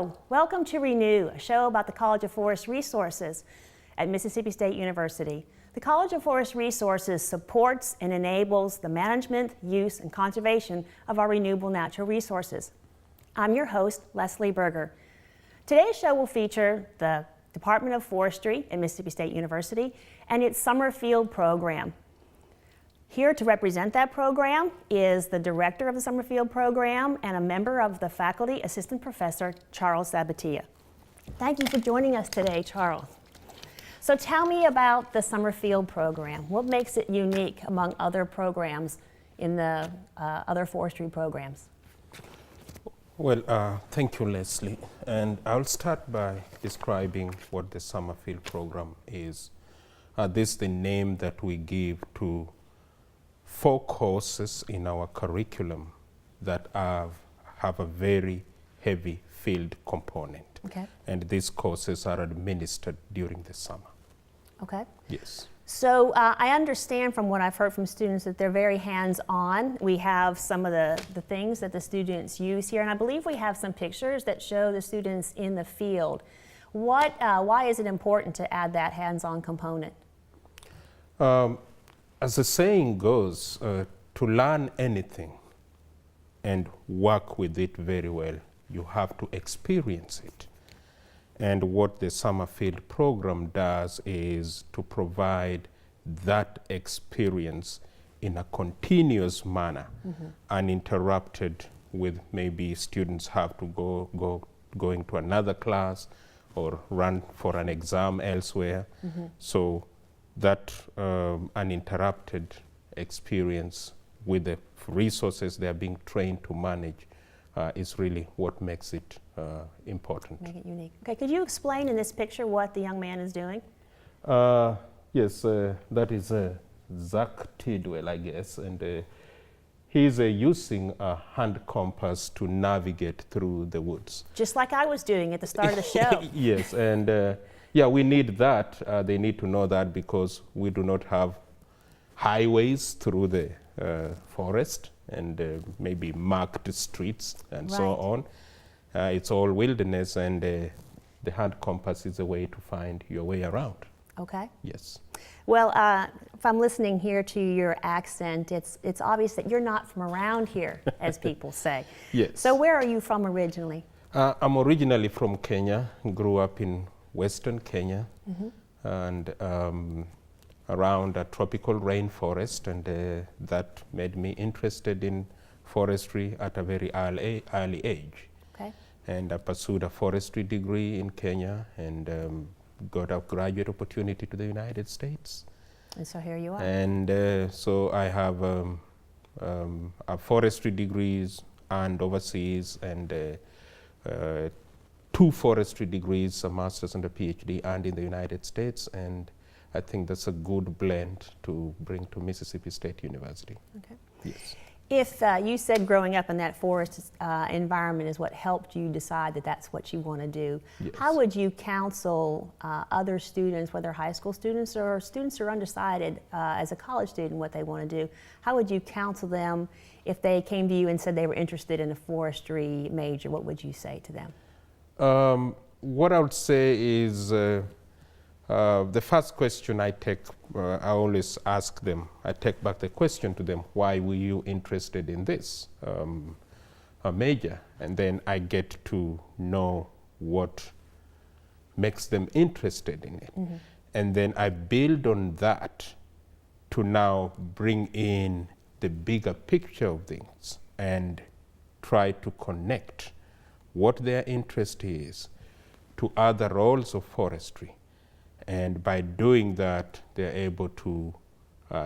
Hello, welcome to Renew, a show about the College of Forest Resources at Mississippi State University. The College of Forest Resources supports and enables the management, use, and conservation of our renewable natural resources. I'm your host, Leslie Berger. Today's show will feature the Department of Forestry at Mississippi State University and its summer field program. Here to represent that program is the director of the summer field program and a member of the faculty assistant professor, Charles Sabatia. Thank you for joining us today, Charles. So tell me about the summer field program. What makes it unique among other programs in the other forestry programs? Well, thank you, Leslie. And I'll start by describing what the summer field program is. This is the name that we give to 4 courses in our curriculum that have a very heavy field component. Okay. And these courses are administered during the summer. Okay. Yes. So I understand from what I've heard from students that they're very hands-on. We have some of the things that the students use here, and I believe we have some pictures that show the students in the field. Why is it important to add that hands-on component? As the saying goes, to learn anything and work with it very well, you have to experience it. And what the summer field program does is to provide that experience in a continuous manner, uninterrupted, with maybe students have to going to another class or run for an exam elsewhere. So that uninterrupted experience with the resources they are being trained to manage is really what makes it important. Make it unique. Okay, could you explain in this picture what the young man is doing? Yes, that is Zach Tidwell, I guess, and he's using a hand compass to navigate through the woods. Just like I was doing at the start of the show. Yes, and yeah, we need that. They need to know that because we do not have highways through the forest and maybe marked streets and so on. It's all wilderness, and the hand compass is a way to find your way around. Okay. Yes. Well, if I'm listening here to your accent, it's obvious that you're not from around here, as people say. Yes. So where are you from originally? I'm originally from Kenya, grew up in Western Kenya, and around a tropical rainforest, and that made me interested in forestry at a very early age. Okay. And I pursued a forestry degree in Kenya and got a graduate opportunity to the United States. And so here you are. And so I have a forestry degrees and overseas, and 2 forestry degrees, a master's and a PhD, and in the United States, and I think that's a good blend to bring to Mississippi State University. Okay. Yes. If you said growing up in that forest environment is what helped you decide that that's what you want to do, Yes. how would you counsel other students, whether high school students or students who are undecided as a college student what they want to do? How would you counsel them if they came to you and said they were interested in a forestry major? What would you say to them? What I would say is the first question I always ask them, I take back the question to them, why were you interested in this major? And then I get to know what makes them interested in it. And then I build on that to now bring in the bigger picture of things and try to connect what their interest is to other roles of forestry. And by doing that, they're able to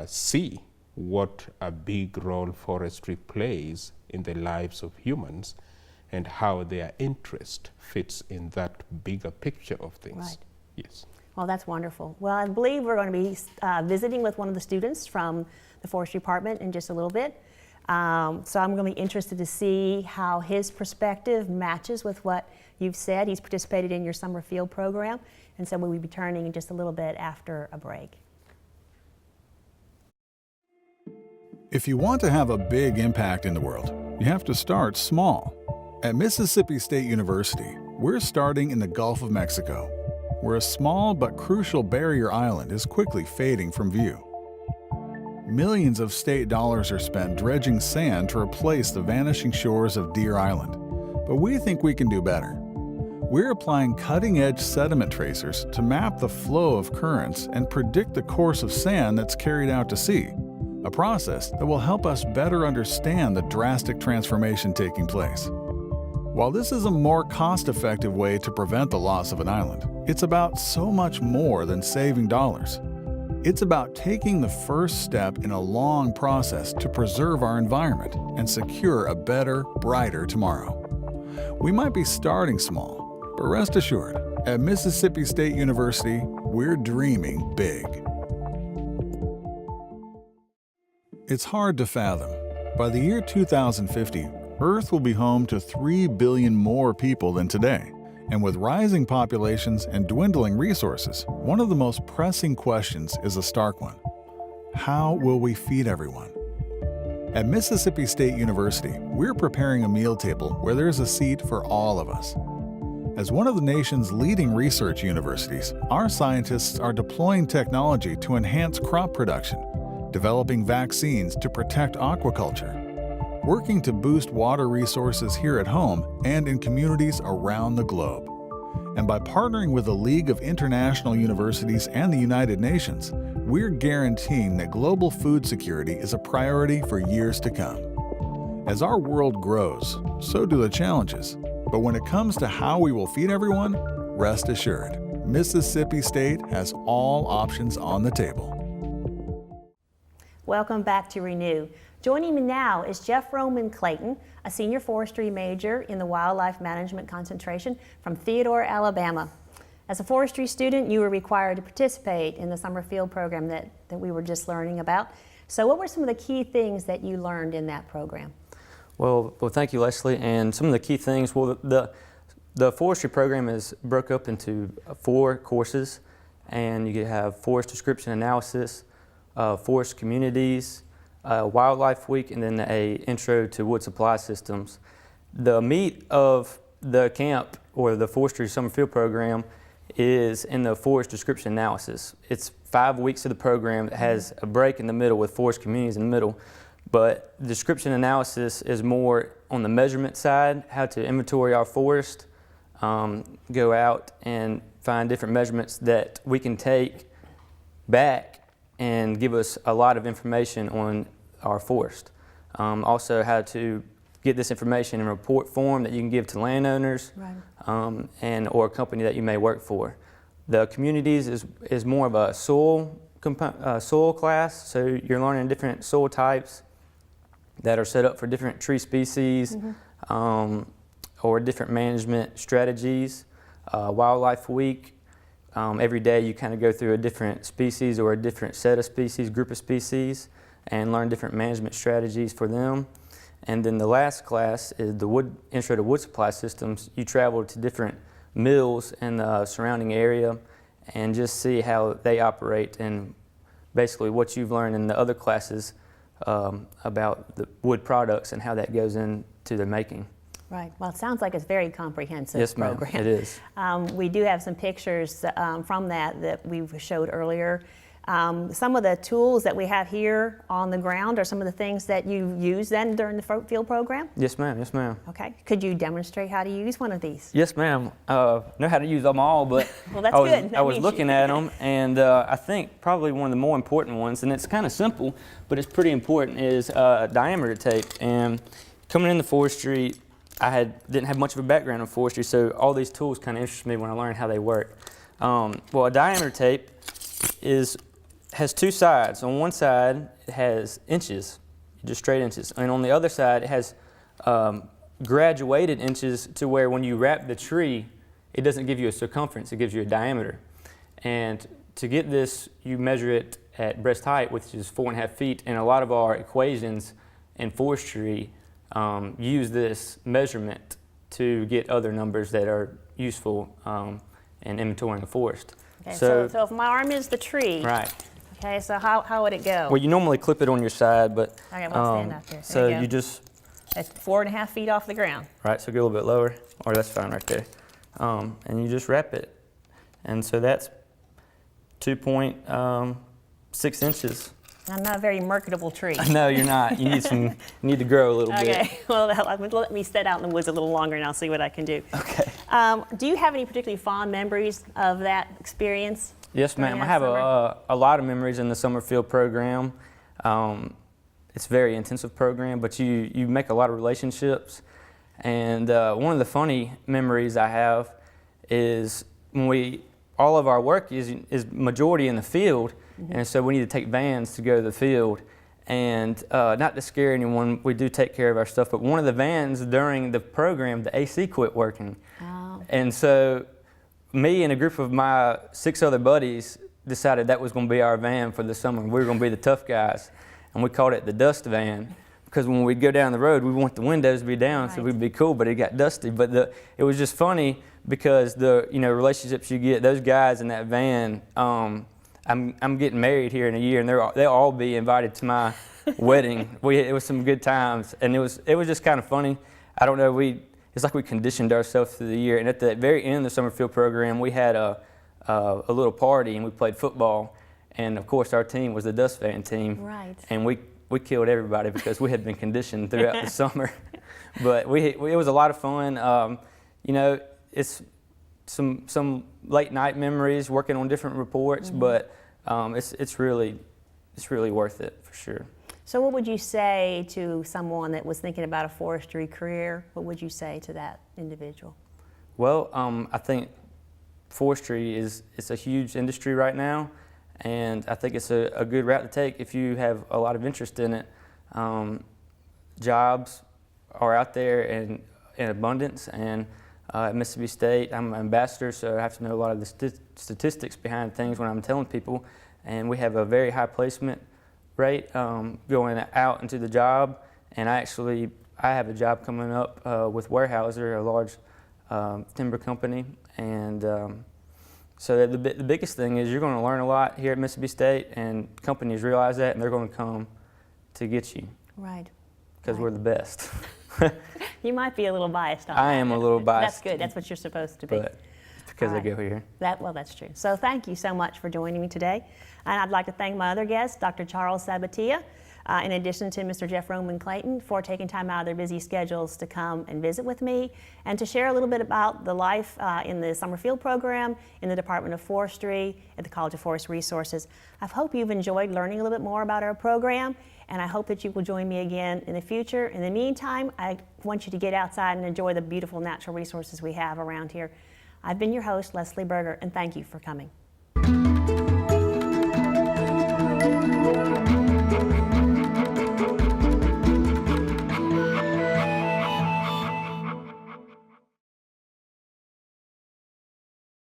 see what a big role forestry plays in the lives of humans and how their interest fits in that bigger picture of things. Right. Yes. Well, that's wonderful. Well, I believe we're going to be visiting with one of the students from the forestry department in just a little bit. So I'm going to be interested to see how his perspective matches with what you've said. He's participated in your summer field program, and so we'll be returning in just a little bit after a break. If you want to have a big impact in the world, you have to start small. At Mississippi State University, We're starting in the Gulf of Mexico, where a small but crucial barrier island is quickly fading from view. Millions of state dollars are spent dredging sand to replace the vanishing shores of Deer Island, but we think we can do better. We're applying cutting-edge sediment tracers to map the flow of currents and predict the course of sand that's carried out to sea, a process that will help us better understand the drastic transformation taking place. While this is a more cost-effective way to prevent the loss of an island, it's about so much more than saving dollars. It's about taking the first step in a long process to preserve our environment and secure a better, brighter tomorrow. We might be starting small, but rest assured, at Mississippi State University, we're dreaming big. It's hard to fathom. By the year 2050, Earth will be home to 3 billion more people than today. And with rising populations and dwindling resources, one of the most pressing questions is a stark one. How will we feed everyone? At Mississippi State University, we're preparing a meal table where there's a seat for all of us. As one of the nation's leading research universities, our scientists are deploying technology to enhance crop production, developing vaccines to protect aquaculture, working to boost water resources here at home and in communities around the globe. And by partnering with the League of International Universities and the United Nations, we're guaranteeing that global food security is a priority for years to come. As our world grows, so do the challenges. But when it comes to how we will feed everyone, rest assured, Mississippi State has all options on the table. Welcome back to Renew. Joining me now is Jeff Roman Clayton, a senior forestry major in the wildlife management concentration from Theodore, Alabama. As a forestry student, you were required to participate in the summer field program that we were just learning about. So what were some of the key things that you learned in that program? Well, thank you, Leslie. And some of the key things, well, the forestry program is broke up into 4 courses, and you have forest description analysis, forest communities, Wildlife Week, and then a intro to wood supply systems. The meat of the camp or the forestry summer field program is in the forest description analysis. It's 5 weeks of the program. It has a break in the middle with forest communities in the middle, but description analysis is more on the measurement side, how to inventory our forest, go out and find different measurements that we can take back and give us a lot of information on our forest. Also how to get this information in report form that you can give to landowners, right, and or a company that you may work for. The communities is more of a soil class, so you're learning different soil types that are set up for different tree species, or different management strategies. Wildlife Week, every day you kind of go through a different species or a different set of species, group of species, and learn different management strategies for them. And then the last class is the intro to wood supply systems. You travel to different mills in the surrounding area and just see how they operate and basically what you've learned in the other classes about the wood products and how that goes into the making. Right. Well, it sounds like it's very comprehensive. Yes, ma'am, program. it is. We do have some pictures from that we showed earlier. Some of the tools that we have here on the ground are some of the things that you use then during the field program? Yes, ma'am. Yes, ma'am. Okay. Could you demonstrate how to use one of these? Yes, ma'am. Know how to use them all, but well, that's good. I was looking at them, and I think probably one of the more important ones, and it's kind of simple, but it's pretty important, is diameter tape. And coming into forestry, didn't have much of a background in forestry, so all these tools kind of interested me when I learned how they work. Well, a diameter tape has 2 sides. On one side, it has inches, just straight inches, and on the other side, it has graduated inches to where when you wrap the tree, it doesn't give you a circumference, it gives you a diameter. And to get this, you measure it at breast height, which is 4.5 feet, and a lot of our equations in forestry use this measurement to get other numbers that are useful in inventorying a forest. Okay, so if my arm is the tree, right. Okay, so how would it go? Well, you normally clip it on your side, but okay, we'll stand up here. So you just that's 4.5 feet off the ground. right. So get a little bit lower, or that's fine right there. and you just wrap it. And so that's 2.6 inches. I'm not a very marketable tree. No, you're not. You need to grow a little bit. Okay, well, let me set out in the woods a little longer and I'll see what I can do. Okay. Do you have any particularly fond memories of that experience? Yes, during ma'am. I that have summer? a lot of memories in the summer field program. It's a very intensive program, but you make a lot of relationships. And one of the funny memories I have is when all of our work is majority in the field, and so we need to take vans to go to the field. And not to scare anyone, we do take care of our stuff, but one of the vans during the program, the AC quit working. Oh. And so me and a group of my 6 other buddies decided that was going to be our van for the summer. We were going to be the tough guys, and we called it the dust van, because when we'd go down the road, we want the windows to be down so we'd be cool, but it got dusty. But it was just funny because the relationships you get, those guys in that van. I'm getting married here in a year, and they'll all be invited to my wedding. It was some good times, and it was just kind of funny. I don't know, it's like we conditioned ourselves through the year. And at the very end of the summer field program, we had a little party, and we played football. And of course, our team was the Dust Van team. Right. And we killed everybody because we had been conditioned throughout the summer. But it was a lot of fun. It's some late night memories working on different reports, but it's really worth it for sure. So what would you say to someone that was thinking about a forestry career? What would you say to that individual? Well, I think forestry it's a huge industry right now, and I think it's a good route to take if you have a lot of interest in it. Jobs are out there in abundance, and at Mississippi State, I'm an ambassador, so I have to know a lot of the statistics behind things when I'm telling people. And we have a very high placement rate going out into the job. And I have a job coming up with Weyerhaeuser, a large timber company. And so the biggest thing is you're going to learn a lot here at Mississippi State, and companies realize that, and they're going to come to get you. Right. Because we're the best. You might be a little biased on I that. am a little biased. That's good. That's what you're supposed to be. But it's because All I right. go here. That's true. So thank you so much for joining me today. And I'd like to thank my other guests, Dr. Charles Sabatia, in addition to Mr. Jeff Roman Clayton, for taking time out of their busy schedules to come and visit with me and to share a little bit about the life in the summer field program in the Department of Forestry at the College of Forest Resources. I hope you've enjoyed learning a little bit more about our program, and I hope that you will join me again in the future. In the meantime, I want you to get outside and enjoy the beautiful natural resources we have around here. I've been your host, Leslie Berger, and thank you for coming.